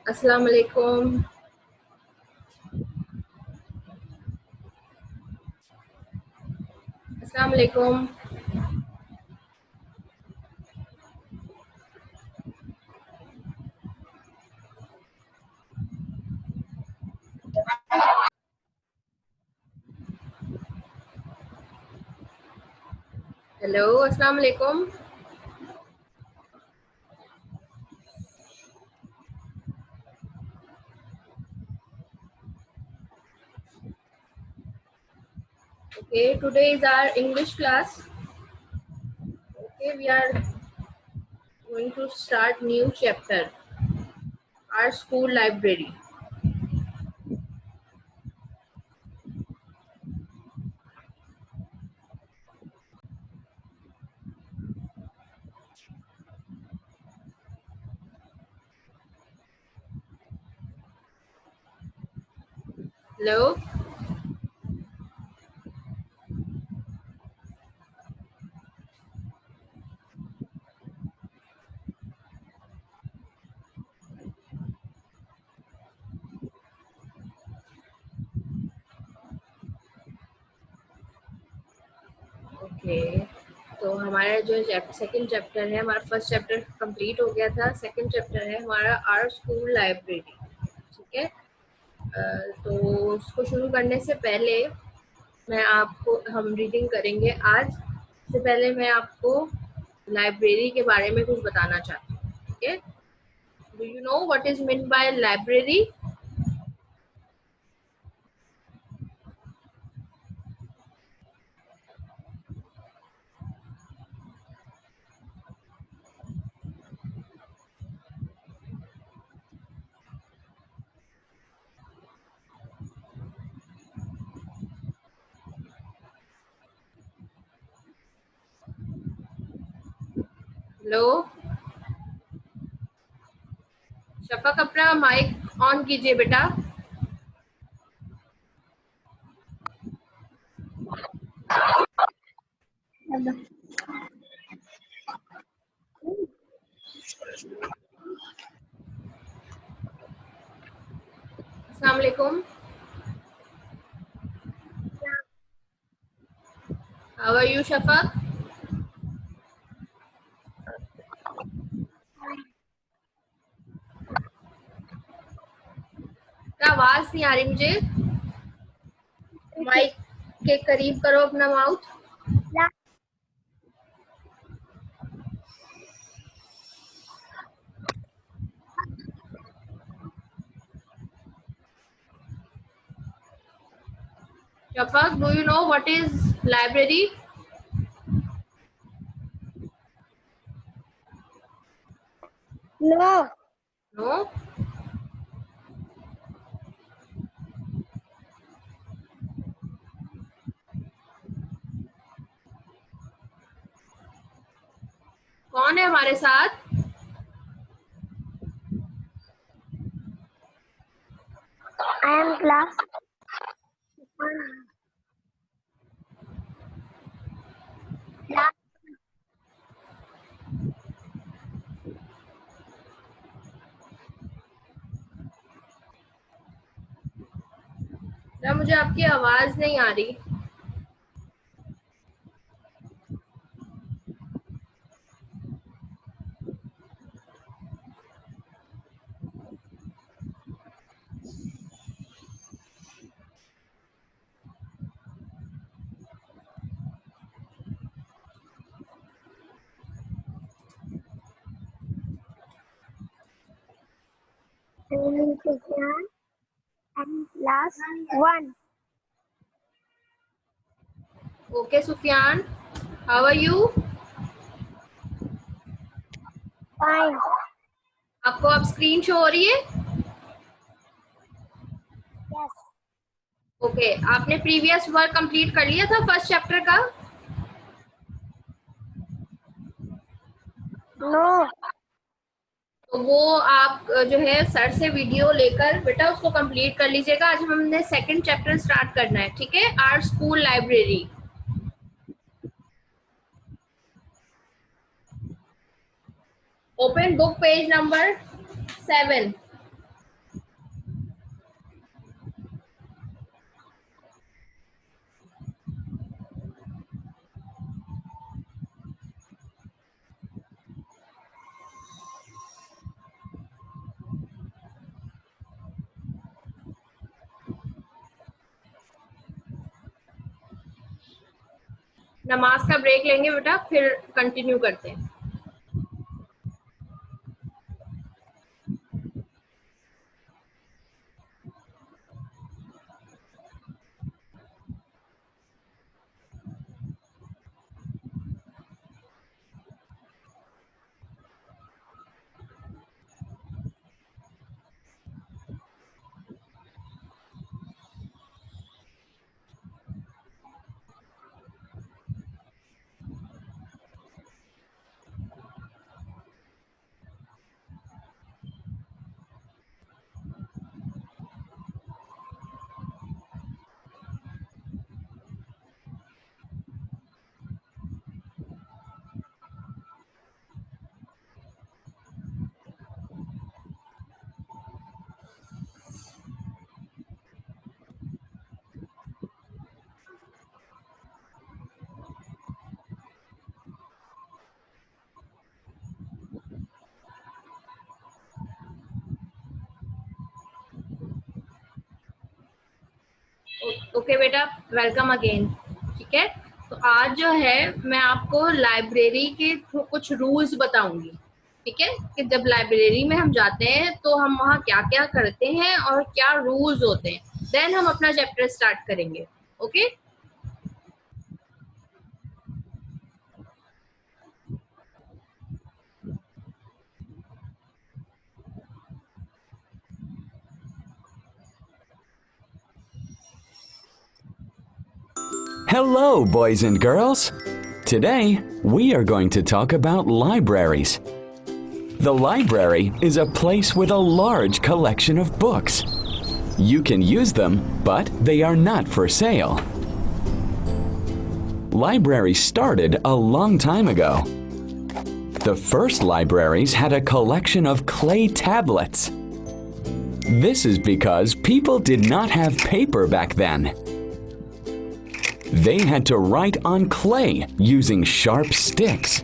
अस्सलाम वालेकुम। अस्सलाम वालेकुम। हेलो, अस्सलाम वालेकुम। Okay, today is our English class. Okay, we are going to start new chapter, our school library. Hello. Okay, तो हमारा जो सेकंड चैप्टर है, हमारा फर्स्ट चैप्टर कंप्लीट हो गया था। सेकंड चैप्टर है हमारा आवर स्कूल लाइब्रेरी। ठीक है, तो उसको शुरू करने से पहले हम रीडिंग करेंगे। आज से पहले मैं आपको लाइब्रेरी के बारे में कुछ बताना चाहती हूँ। ठीक है, do you know what is mean by library? Hello Shafaq, अपना माइक ऑन कीजिए बेटा। अस्सलाम वालेकुम। How are you Shafaq? क्या आवाज नहीं आ रही मुझे? माइक के करीब करो अपना mouth. Shafaq, do you know what is library? No. No? कौन है हमारे साथ? आई एम क्लास क्या मुझे आपकी आवाज नहीं आ रही? Class 1। Okay Sufiyan, how are you? Fine. आपको अब स्क्रीन शो हो रही है? यस। ओके, आपने प्रीवियस वर्क कंप्लीट कर लिया था फर्स्ट चैप्टर का? नो। तो वो आप जो है सर से वीडियो लेकर बेटा उसको कंप्लीट कर लीजिएगा। आज हमने सेकंड चैप्टर स्टार्ट करना है। ठीक है, our school library. Open book page number 7। नमाज का ब्रेक लेंगे बेटा, फिर कंटिन्यू करते हैं। ओके बेटा, वेलकम अगेन। ठीक है, तो आज जो है मैं आपको लाइब्रेरी के कुछ रूल्स बताऊंगी। ठीक है, कि जब लाइब्रेरी में हम जाते हैं तो हम वहाँ क्या क्या करते हैं और क्या रूल्स होते हैं, देन हम अपना चैप्टर स्टार्ट करेंगे। Okay Hello, boys and girls! Today, we are going to talk about libraries. The library is a place with a large collection of books. You can use them, but they are not for sale. Libraries started a long time ago. The first libraries had a collection of clay tablets. This is because people did not have paper back then. They had to write on clay using sharp sticks.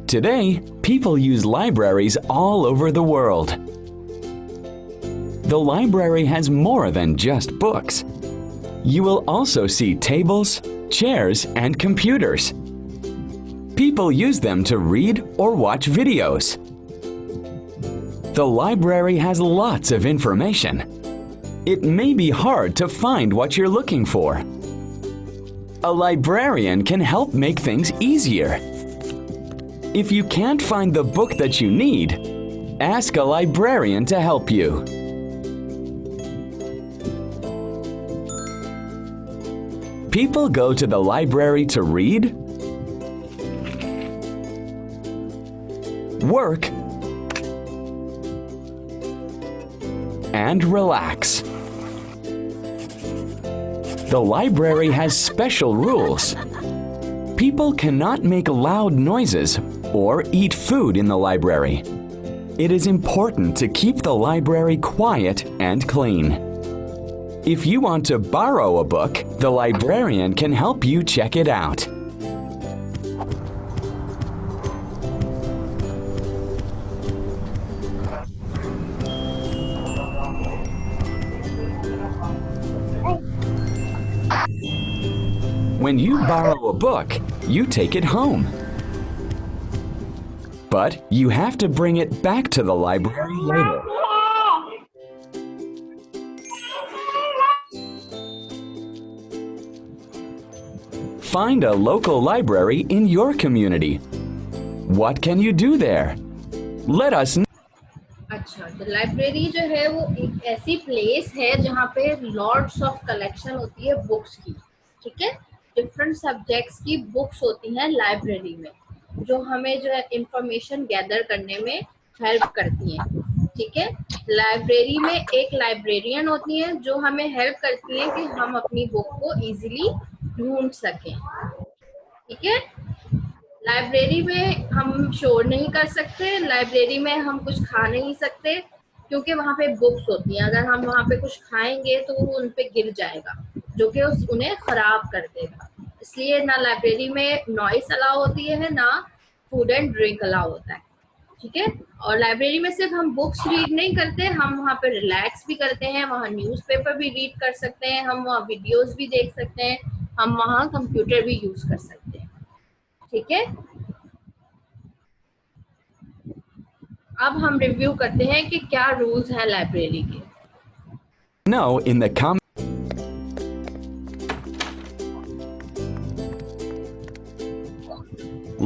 Today, people use libraries all over the world. The library has more than just books. You will also see tables, chairs, and computers. People use them to read or watch videos. The library has lots of information. It may be hard to find what you're looking for. A librarian can help make things easier. If you can't find the book that you need, ask a librarian to help you. People go to the library to read, work, and relax. The library has special rules. People cannot make loud noises or eat food in the library. It is important to keep the library quiet and clean. If you want to borrow a book, the librarian can help you check it out. When you borrow a book, you take it home. But you have to bring it back to the library later. Find a local library in your community. What can you do there? Let us know. अच्छा, तो library जो है वो एक ऐसी place है जहाँ पे लॉट्स ऑफ कलेक्शन होती है बुक्स की। ठीक है, डिफरेंट सब्जेक्ट्स की बुक्स होती हैं लाइब्रेरी में, जो हमें जो है इंफॉर्मेशन गैदर करने में हेल्प करती हैं। ठीक है, लाइब्रेरी में एक लाइब्रेरियन होती है जो हमें हेल्प करती है कि हम अपनी बुक को इजीली ढूंढ सकें। ठीक है, लाइब्रेरी में हम शोर नहीं कर सकते, लाइब्रेरी में हम कुछ खा नहीं सकते, क्योंकि वहाँ पे बुक्स होती हैं। अगर हम वहाँ पे कुछ खाएंगे तो वो उन पे गिर जाएगा, जो कि उन्हें खराब कर देगा। इसलिए ना लाइब्रेरी में नॉइस अलाउ होती है, ना फूड एंड ड्रिंक अलाउ होता है। ठीक है, और लाइब्रेरी में सिर्फ हम बुक्स रीड नहीं करते, हम वहाँ पे रिलैक्स भी करते हैं, वहाँ न्यूज़पेपर भी रीड कर सकते हैं, हम वहाँ वीडियोस भी देख सकते हैं, हम वहाँ कंप्यूटर भी यूज कर सकते हैं। ठीक है, अब हम रिव्यू करते हैं कि क्या रूल्स हैं लाइब्रेरी के। Know in the comments.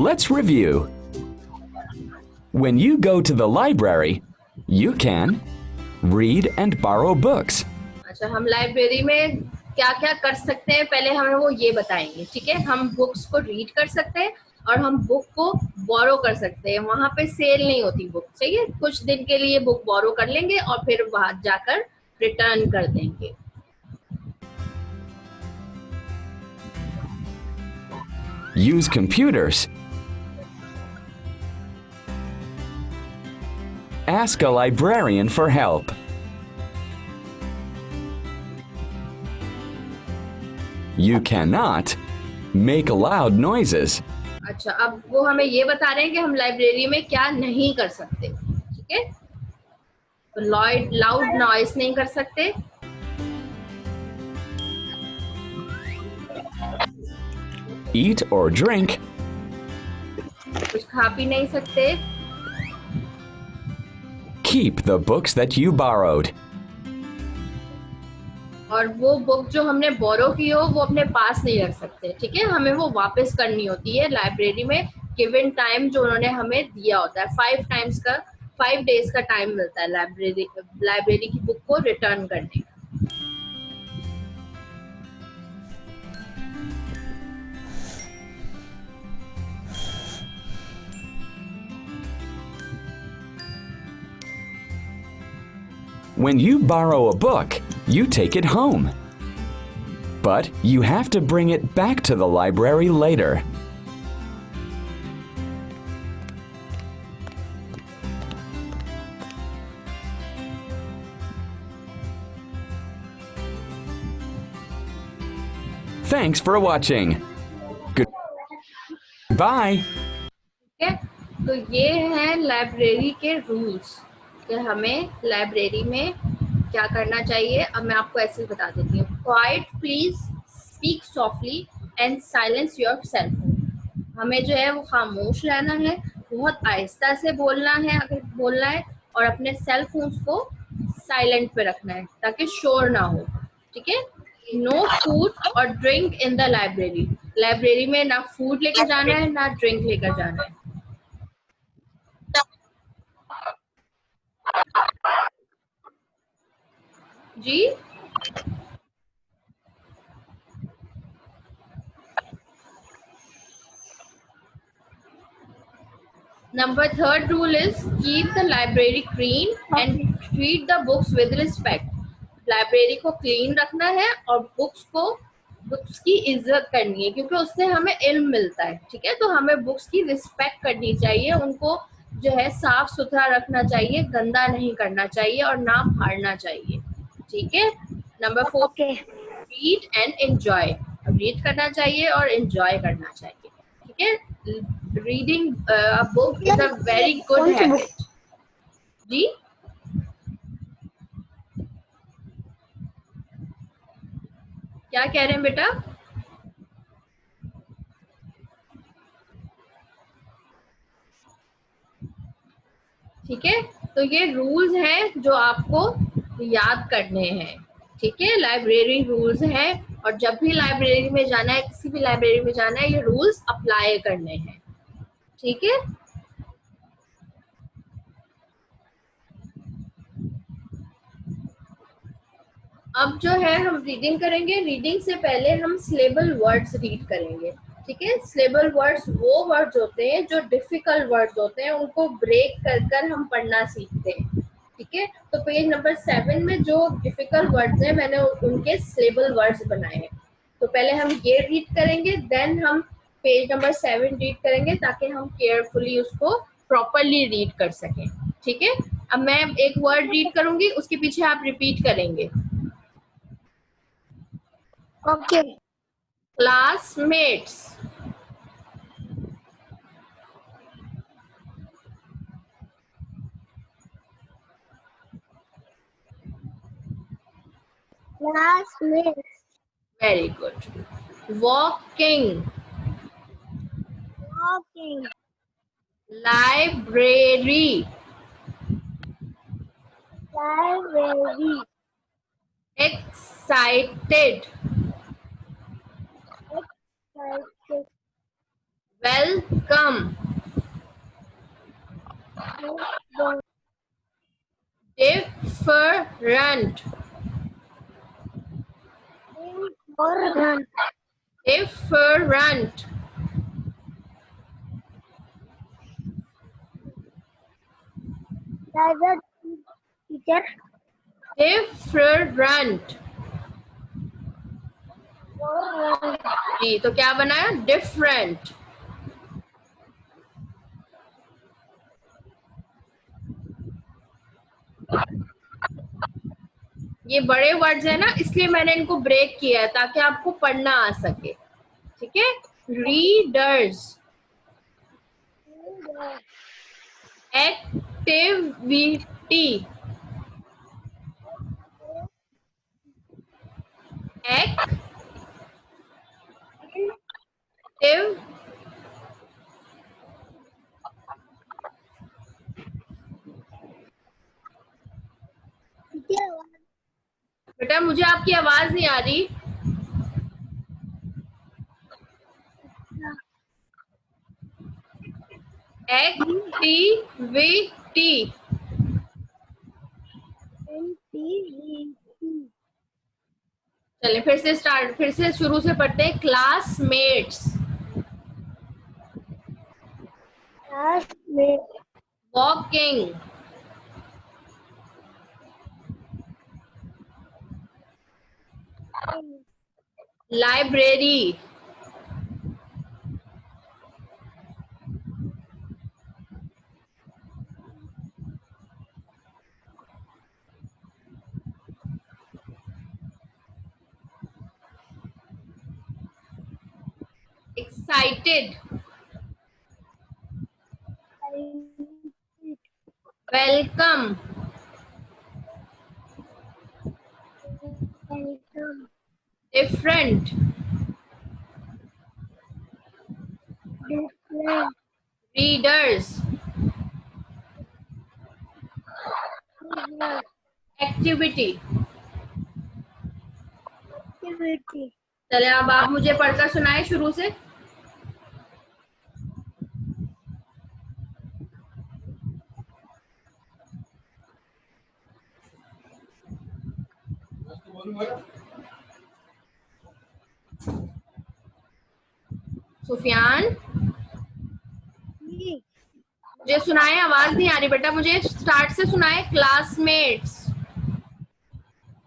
Let's review. When you go to the library, you can read and borrow books. अच्छा, हम लाइब्रेरी में क्या क्या कर सकते हैं पहले हमें वो ये बताएंगे। ठीक है, हम बुक्स को रीड कर सकते हैं और हम बुक को बोरो कर सकते हैं। वहाँ पे सेल नहीं होती बुक, चाहिए कुछ दिन के लिए बुक बोरो कर लेंगे और फिर वहां जाकर रिटर्न कर देंगे। Use computers. Ask a librarian for help. You cannot make loud noises. अच्छा, अब वो हमें ये बता रहे हैं कि हम लाइब्रेरी में क्या नहीं कर सकते। ठीक है, तो लाउड नॉइस नहीं कर सकते, Eat or drink. कुछ खा पी नहीं सकते, Keep the books that you borrowed. और वो बुक जो हमने बोरो की हो वो अपने पास नहीं रख सकते। ठीक है, हमें वो वापस करनी होती है लाइब्रेरी में। गिवन टाइम जो उन्होंने हमें दिया होता है, 5 डेज का टाइम मिलता है लाइब्रेरी की बुक को रिटर्न करने का। When you borrow a book, you take it home. But you have to bring it back to the library later. Thanks for watching. Goodbye. ठीक है, तो ये हैं लाइब्रेरी के रूल्स कि हमें लाइब्रेरी में क्या करना चाहिए। अब मैं आपको ऐसे बता देती हूँ। Quiet please, speak softly and silence your cell phone. हमें जो है वो खामोश रहना है, बहुत आहिस्ता से बोलना है अगर बोलना है, और अपने सेल फोन्स को साइलेंट पे रखना है ताकि शोर ना हो। ठीक है, नो फूड और drink in the library. Library में ना फूड लेकर जाना है ना ड्रिंक लेकर जाना है। जी, number 3rd rule is keep the library clean and treat the books with respect. Library को क्लीन रखना है और बुक्स की इज्जत करनी है क्योंकि उससे हमें इल्म मिलता है। ठीक है, तो हमें बुक्स की रिस्पेक्ट करनी चाहिए, उनको जो है साफ सुथरा रखना चाहिए, गंदा नहीं करना चाहिए और ना फाड़ना चाहिए। ठीक है, number 4, Okay. Read and enjoy. Read करना चाहिए और एंजॉय करना चाहिए। ठीक है, reading a book is a very good habit. जी, क्या कह रहे हैं बेटा? ठीक है, तो ये रूल्स हैं जो आपको याद करने हैं। ठीक है, लाइब्रेरी रूल्स हैं और जब भी लाइब्रेरी में जाना है, किसी भी लाइब्रेरी में जाना है, ये रूल्स अप्लाई करने हैं। ठीक है, अब जो है हम रीडिंग करेंगे। रीडिंग से पहले हम सिलेबल वर्ड्स रीड करेंगे। ठीक है, सिलेबल वर्ड्स वो वर्ड्स होते हैं जो डिफिकल्ट वर्ड्स होते हैं, उनको ब्रेक कर कर हम पढ़ना सीखते हैं। ठीक है, तो पेज नंबर 7 में जो डिफिकल्ट वर्ड्स हैं मैंने उनके सिलेबल वर्ड्स बनाए हैं। तो पहले हम ये रीड करेंगे, देन हम पेज नंबर 7 रीड करेंगे ताकि हम केयरफुली उसको प्रॉपरली रीड कर सकें। ठीक है, अब मैं एक वर्ड रीड करूंगी, उसके पीछे आप रिपीट करेंगे। Okay. Classmates, Classmates. very good. walking, walking, library, library, excited, excited, welcome, welcome, different, important, different, private teacher, different. important, जी, तो क्या बनाया? डिफरेंट. ये बड़े वर्ड्स है ना, इसलिए मैंने इनको ब्रेक किया है ताकि आपको पढ़ना आ सके. ठीक है. रीडर्स, एक्टिविटी, एक्टिव, बेटा मुझे आपकी आवाज नहीं आ रही. एक्टिविटी. चलिए फिर से शुरू से पढ़ते हैं. Classmates, classmate, walking, library, excited, welcome, welcome, different, different, readers, different, activity. activity, चले अब आप मुझे पढ़कर सुनाए शुरू से. सुफियान, मुझे सुनाए. आवाज नहीं आ रही बेटा, मुझे स्टार्ट से सुनाए. क्लासमेट्स,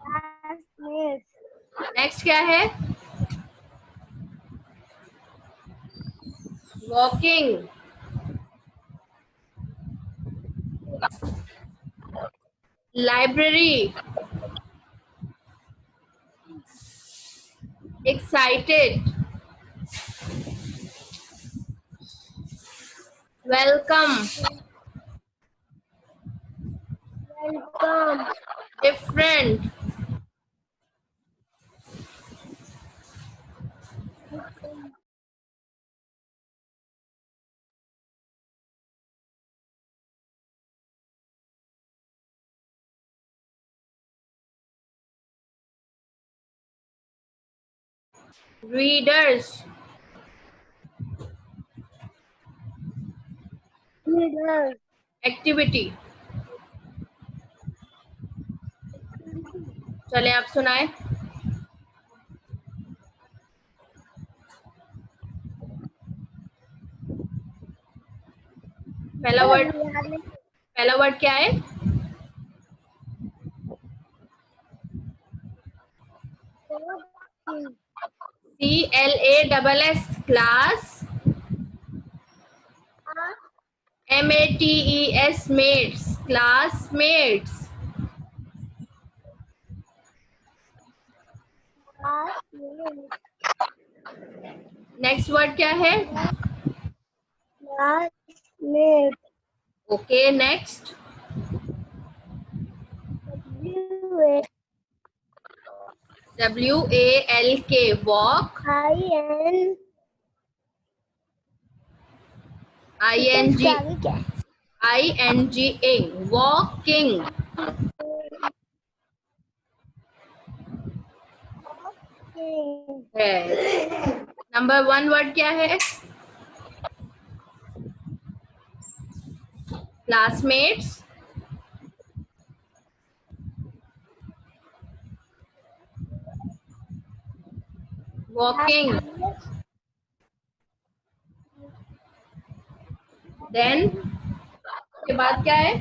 classmates, नेक्स्ट क्या है? Walking, library, excited, welcome, welcome, different, readers, leader, activity. चले आप सुनाए. पहला वर्ड क्या है? CLASS, class. MATES, mates, classmates. Next word क्या है? classmate, okay, next. WALK walk, IN ING इसके आगे क्या है? INGing walking. है। नंबर 1 वर्ड क्या है? क्लासमेट्स, वॉकिंग, देन के बाद क्या है?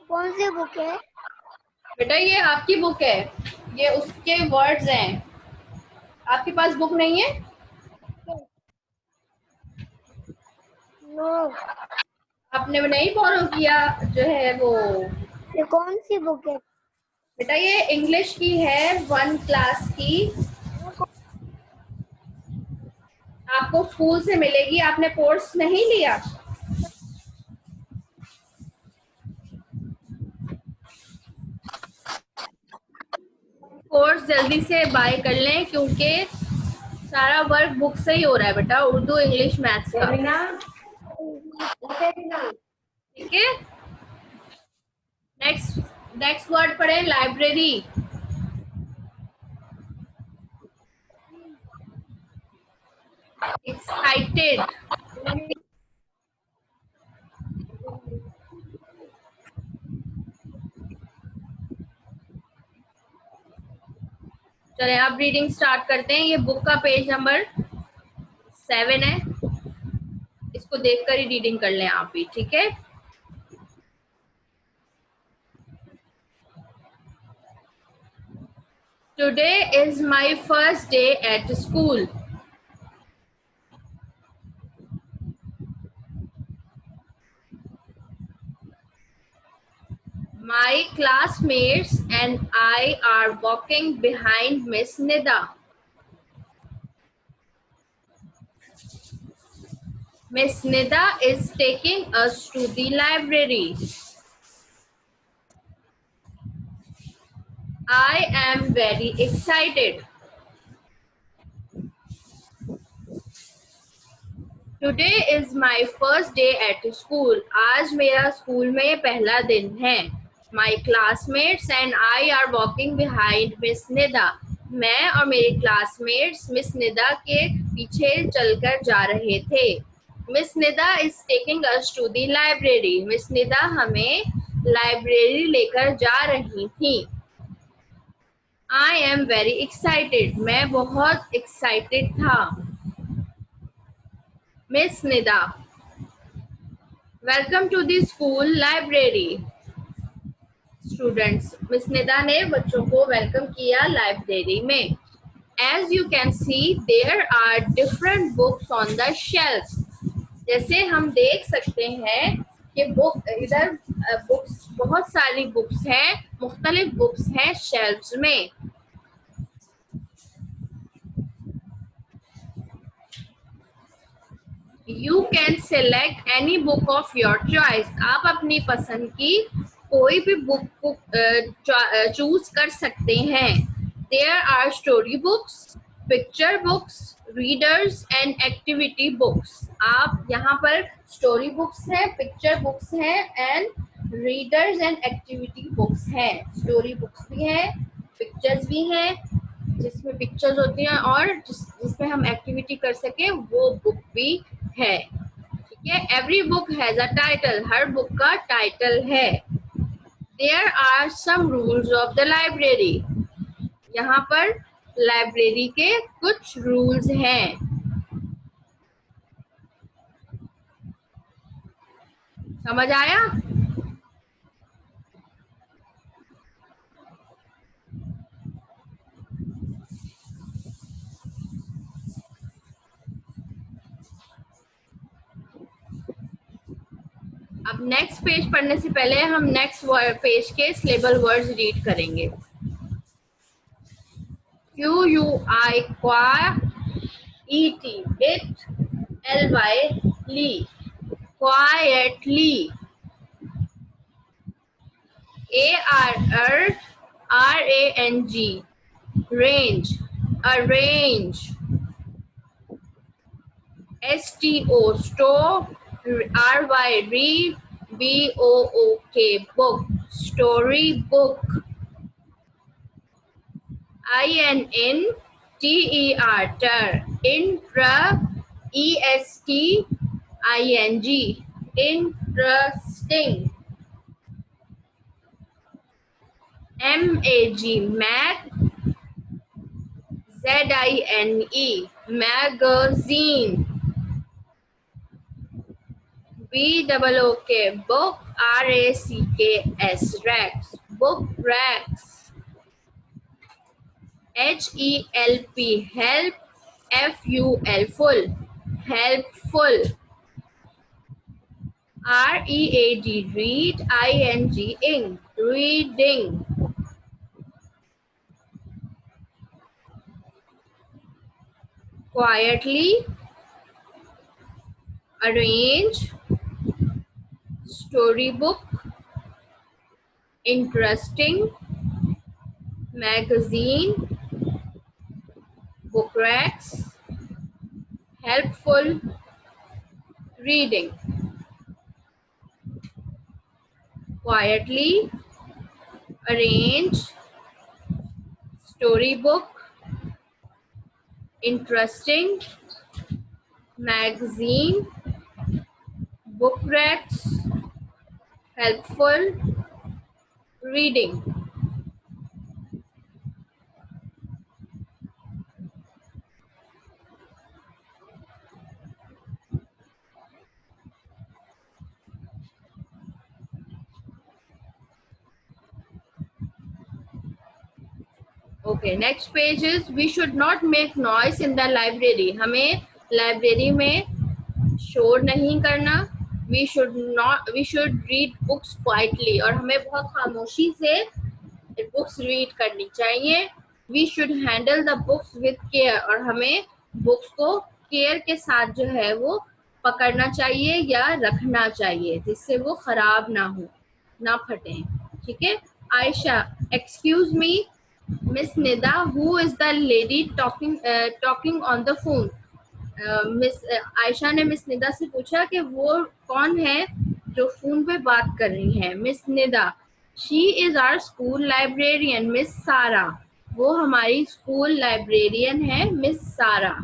कौन सी बुक है? बेटा ये आपकी बुक है, ये उसके वर्ड्स हैं। आपके पास बुक नहीं है? नो, आपने नहीं फॉलो किया जो है वो? ये कौन सी बुक है? बेटा ये इंग्लिश की है, 1 क्लास की, आपको स्कूल से मिलेगी। आपने कोर्स नहीं लिया? कोर्स जल्दी से बाय कर लें क्योंकि सारा वर्क बुक से ही हो रहा है बेटा, उर्दू इंग्लिश मैथ्स का। ठीक है, नेक्स्ट वर्ड पढ़े, लाइब्रेरी। एक्साइटेड, चले आप रीडिंग स्टार्ट करते हैं। ये बुक का पेज नंबर 7 है, इसको देखकर ही रीडिंग कर लें आप भी, ठीक है। Today is my first day at school. My classmates and I are walking behind Miss Nida. Miss Nida is taking us to the library. I am very excited. Today is my first day at school. आज मेरा school में पहला दिन है। My classmates and I are walking behind Miss Nida. मैं और मेरे classmates miss Nida के पीछे चलकर जा रहे थे। Miss Nida is taking us to the library. Miss Nida हमें लाइब्रेरी लेकर जा रही थी। I am very excited. मैं बहुत एक्साइटेड था। Miss Nida, welcome to the school library. Students, miss Nida ने बच्चों को वेलकम किया लाइब्रेरी में। As you can see there are different books on the shelf. जैसे हम देख सकते हैं कि बुक इधर बुक्स, बहुत सारी बुक्स हैं, मुख्तलिफ बुक्स हैं शेल्फ्स में। You can select any book of your choice. आप अपनी पसंद की कोई भी बुक चूज कर सकते हैं। There are story books, picture books, readers and activity books. आप यहाँ पर स्टोरी बुक्स हैं, पिक्चर बुक्स हैं and readers and activity books हैं। स्टोरी बुक्स भी हैं, पिक्चर्स भी हैं जिसमें पिक्चर्स होती हैं और जिसमें हम एक्टिविटी कर सके वो बुक भी है। ठीक है, every book has a title. हर बुक का टाइटल है। There are some rules of the library. यहाँ पर लाइब्रेरी के कुछ रूल्स हैं। समझ आया? अब नेक्स्ट पेज पढ़ने से पहले हम नेक्स्ट पेज के सिलेबल वर्ड्स रीड करेंगे। QUI QUIET it, LY ly, quietly, Arrang, range, arrange. Sto, store, ry, book, book, story, book. Inter, ter, intra, esting, interesting. Mag, zine, magazine. Book, racks, racks, book racks. Help, ful, full, helpful. Read, ing, reading. Quietly, arrange, storybook, interesting, magazine, book racks, helpful, reading. Quietly, arrange, storybook, interesting, magazine, book racks, helpful, reading. Okay, next page is we should not make noise in the library. हमें library में शोर नहीं करना. We should read books quietly. और हमें बहुत खामोशी से बुक्स रीड करनी चाहिए. We should handle the books with care. और हमें बुक्स को केयर के साथ जो है वो पकड़ना चाहिए या रखना चाहिए जिससे वो खराब ना हो, ना फटे. ठीक है. Ayesha, excuse me, Miss Nida, who is the lady talking on the phone? Miss Ayesha ने मिस निदा से पूछा कि वो कौन है जो फोन पे बात कर रही है. Miss Nida, she is our school librarian. Miss Sara, वो हमारी स्कूल लाइब्रेरियन है. Miss Sara.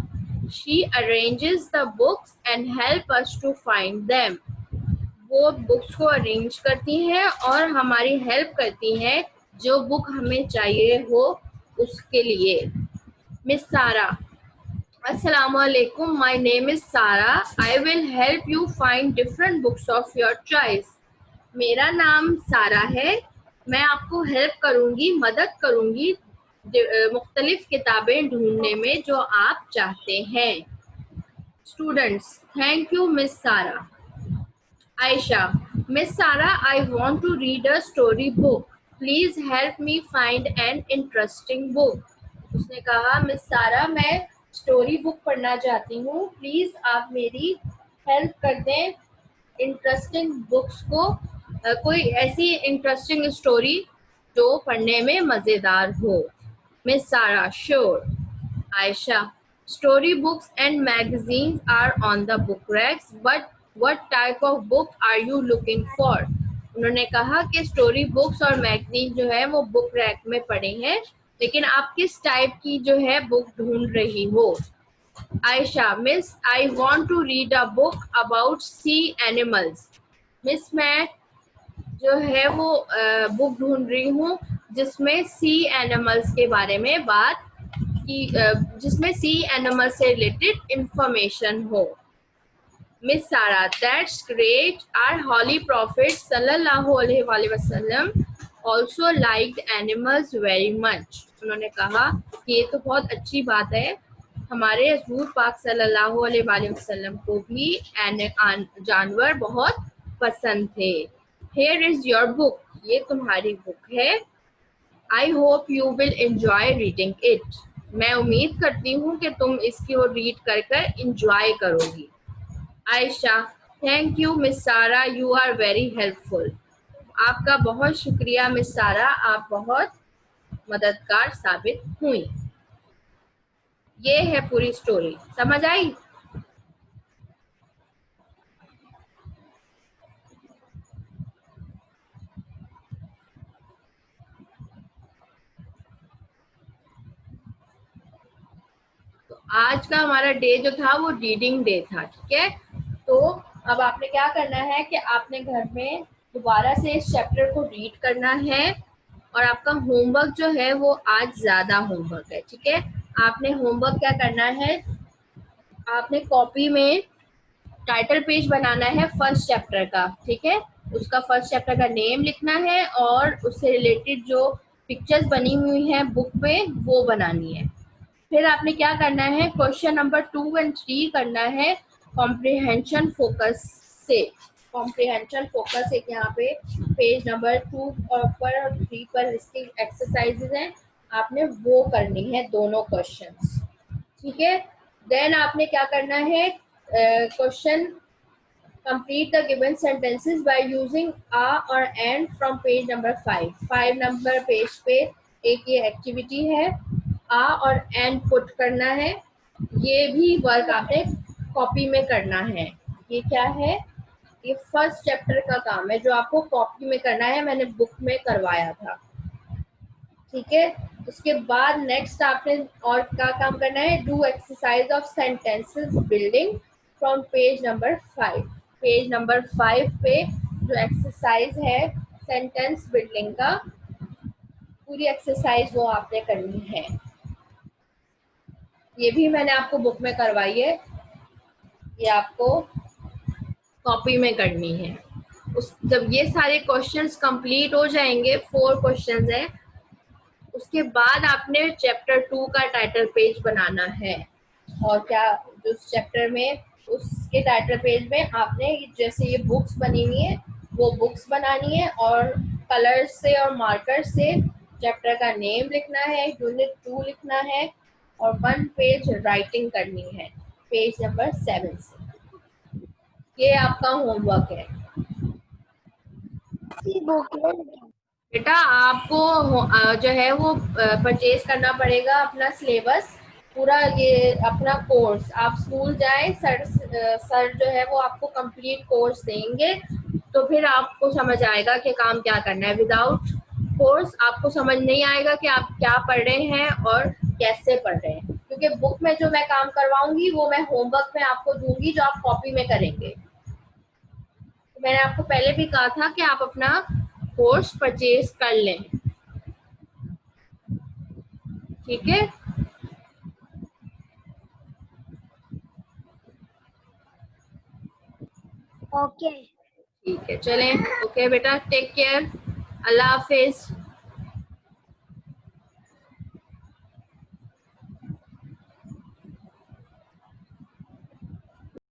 She arranges the books and help us to find them. वो बुक्स को अरेंज करती हैं और हमारी हेल्प करती हैं जो बुक हमें चाहिए हो उसके लिए. मिस सारा, Assalamualaikum, my name is Sara. I will help you find different books of your choice. मेरा नाम सारा है. मैं आपको हेल्प करूंगी, मदद करूंगी मुख्तलिफ किताबें ढूंढने में जो आप चाहते हैं. स्टूडेंट्स, थैंक यू मिस सारा. आयशा, मिस सारा, I want to read a story book. Please help me find an interesting book. उसने कहा, मिस सारा, मैं स्टोरी बुक पढ़ना चाहती हूँ. प्लीज आप मेरी हेल्प कर दें इंटरेस्टिंग बुक्स को. कोई ऐसी इंटरेस्टिंग स्टोरी जो पढ़ने में मजेदार हो. Miss Sara, sure. Ayesha, story books and magazines are on the book racks, but what type of book are you looking for. उन्होंने कहा कि स्टोरी बुक्स और मैगजीन जो है वो बुक रैक में पड़े हैं, लेकिन आप किस टाइप की जो है बुक ढूंढ रही हो. Ayesha, miss, I want to read a book about sea animals. Miss, मैं जो है वो बुक ढूंढ रही हूँ जिसमें सी एनिमल्स के बारे में बात की, जिसमें सी एनिमल्स से रिलेटेड इंफॉर्मेशन हो. Miss Sara, that's great. Our holy prophet सल्लल्लाहु अलैहि वसल्लम also liked animals very much. उन्होंने कहा कि ये तो बहुत अच्छी बात है, हमारे हजूर पाक सल्लल्लाहु अलैहि वसल्लम को भी जानवर बहुत पसंद थे. Here is your book. ये तुम्हारी बुक है. I hope you will enjoy reading it. मैं उम्मीद करती हूँ कि तुम इसको रीड कर कर इंजॉय करोगी. आयशा, थैंक यू मिस सारा, यू आर वेरी हेल्पफुल. आपका बहुत शुक्रिया मिस सारा, आप बहुत मददगार साबित हुई। ये है पूरी स्टोरी, समझ आई? तो आज का हमारा डे जो था वो रीडिंग डे था, ठीक है। तो अब आपने क्या करना है कि आपने घर में दोबारा से इस चैप्टर को रीड करना है, और आपका होमवर्क जो है वो आज ज्यादा होमवर्क है, ठीक है। आपने होमवर्क क्या करना है, आपने कॉपी में टाइटल पेज बनाना है फर्स्ट चैप्टर का, ठीक है। उसका फर्स्ट चैप्टर का नेम लिखना है और उससे रिलेटेड जो पिक्चर्स बनी हुई हैं बुक में वो बनानी है। फिर आपने क्या करना है, क्वेश्चन नंबर 2 एंड 3 करना है कॉम्प्रिहेंशन फोकस से। कॉम्प्रिहेंशन फोकस एक यहाँ पे पेज नंबर 2 पर और 3 पर इसकी एक्सरसाइजेज हैं, आपने वो करनी है दोनों क्वेश्चंस, ठीक है। देन आपने क्या करना है, question complete the given sentences by using a or and from page number 5। 5 number page पे एक ये एक्टिविटी है, आ और एंड पुट करना है। ये भी वर्क आपने कॉपी में करना है। ये क्या है, ये फर्स्ट चैप्टर का काम है जो आपको कॉपी में करना है, मैंने बुक में करवाया था, ठीक है। उसके बाद नेक्स्ट आपने और क्या काम करना है, do exercise of sentences building from page number 5। Page number 5 पे जो एक्सरसाइज है सेंटेंस बिल्डिंग का, पूरी एक्सरसाइज वो आपने करनी है। ये भी मैंने आपको बुक में करवाई है, ये आपको कॉपी में करनी है। जब ये सारे क्वेश्चंस कंप्लीट हो जाएंगे, 4 क्वेश्चंस हैं, उसके बाद आपने चैप्टर 2 का टाइटल पेज बनाना है। और क्या, जो चैप्टर में उसके टाइटल पेज में आपने जैसे ये बुक्स बनी हुई है वो बुक्स बनानी है, और कलर से और मार्कर से चैप्टर का नेम लिखना है, यूनिट 2 लिखना है, और 1 पेज राइटिंग करनी है पेज नंबर 7 से। ये आपका होमवर्क है बुक है बेटा। आपको जो है वो परचेज करना पड़ेगा अपना सिलेबस पूरा, ये अपना कोर्स। आप स्कूल जाए, सर जो है वो आपको कंप्लीट कोर्स देंगे, तो फिर आपको समझ आएगा कि काम क्या करना है। विदाउट कोर्स आपको समझ नहीं आएगा कि आप क्या पढ़ रहे हैं और कैसे पढ़ रहे हैं, क्योंकि बुक में जो मैं काम करवाऊंगी वो मैं होमवर्क में आपको दूंगी जो आप कॉपी में करेंगे। तो मैंने आपको पहले भी कहा था कि आप अपना कोर्स परचेज कर लें, ठीक है। ओके। ठीक है, चलें। ओके बेटा, टेक केयर, अल्लाह हाफिज।